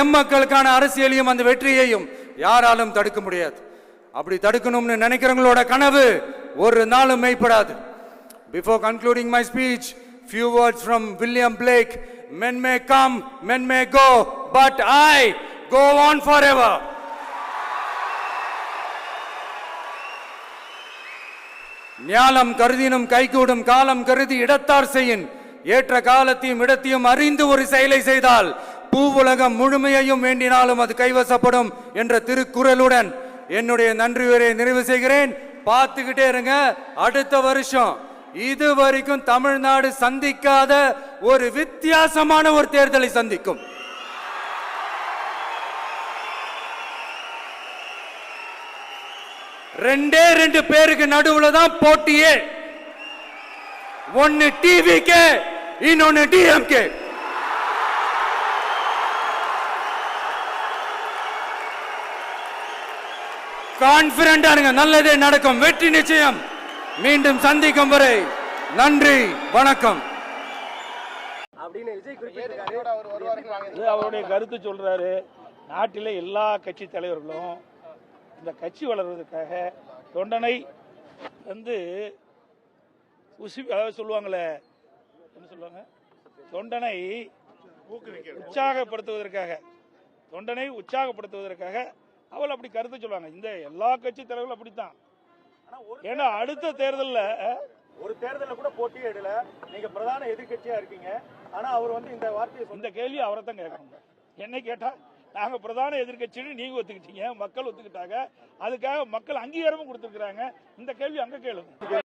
M மக்களுக்கான அரசியலையும் அந்த வெற்றியையும் யாராலும் தடுக்க முடியாது. அப்படி தடுக்கணும்னு நினைக்கிறவங்களோட கனவு ஒரு நாளும் மெய்ப்படாது. Before concluding my speech, few words from William Blake. Men may come, men may go, but I go on forever. ஞாலம் கருதினும் கைகூடும் காலம் கருதி இடத்தார் செய்யின். ஏற்ற காலத்தையும் இடத்தையும் அறிந்து ஒரு செயலை செய்தால் பூவுலகம் முழுமையையும் வேண்டினாலும் அது கைவசப்படும் என்ற திருக்குறளுடன் என்னுடைய நன்றியுரை நிறைவு செய்கிறேன். பார்த்துக்கிட்டே இருங்க, அடுத்த வருஷம் இது வரைக்கும் தமிழ்நாடு சந்திக்காத ஒரு வித்தியாசமான ஒரு தேர்தலை சந்திக்கும். ரெண்டே ரெண்டு பேருக்கு நடுவுல தான் போட்டியே. ஒன்னு டிவிகே, இன்னொன்னு டிஎம்கே. கான்பிடண்டா இருங்க, நல்லதே நடக்கும், வெற்றி நிச்சயம். மீண்டும் சந்திக்கும் வரை நன்றி, வணக்கம். அவருடைய கருத்து சொல்றாரு. நாட்டிலே எல்லா கட்சி தலைவர்களும் இந்த கட்சி வளர்வதற்காக தொண்டனை வந்து அதாவது சொல்லுவாங்களே, என்ன சொல்லுவாங்க, தொண்டனை உற்சாகப்படுத்துவதற்காக அவள் அப்படி கருத்து சொல்லுவாங்க. இந்த எல்லா கட்சி தலைவர்களும் அப்படித்தான். ஏன்னா அடுத்த தேர்தலில் ஒரு தேர்தலில் கூட போட்டியே இடல, நீங்க பிரதான எதிர்கட்சியா இருக்கீங்க. ஆனா அவர் வந்து இந்த வார்த்தையை, இந்த கேள்வி அவரை தான் கேட்கணும். என்ன கேட்டா, நாங்க பிரதான எதிர்கட்சின்னு நீங்க ஒத்துக்கிட்டீங்க, மக்கள் ஒத்துக்கிட்டாங்க, அதுக்காக மக்கள் அங்கீகாரமும் கொடுத்துருக்காங்க. இந்த கேள்வி அங்க கேளுங்க.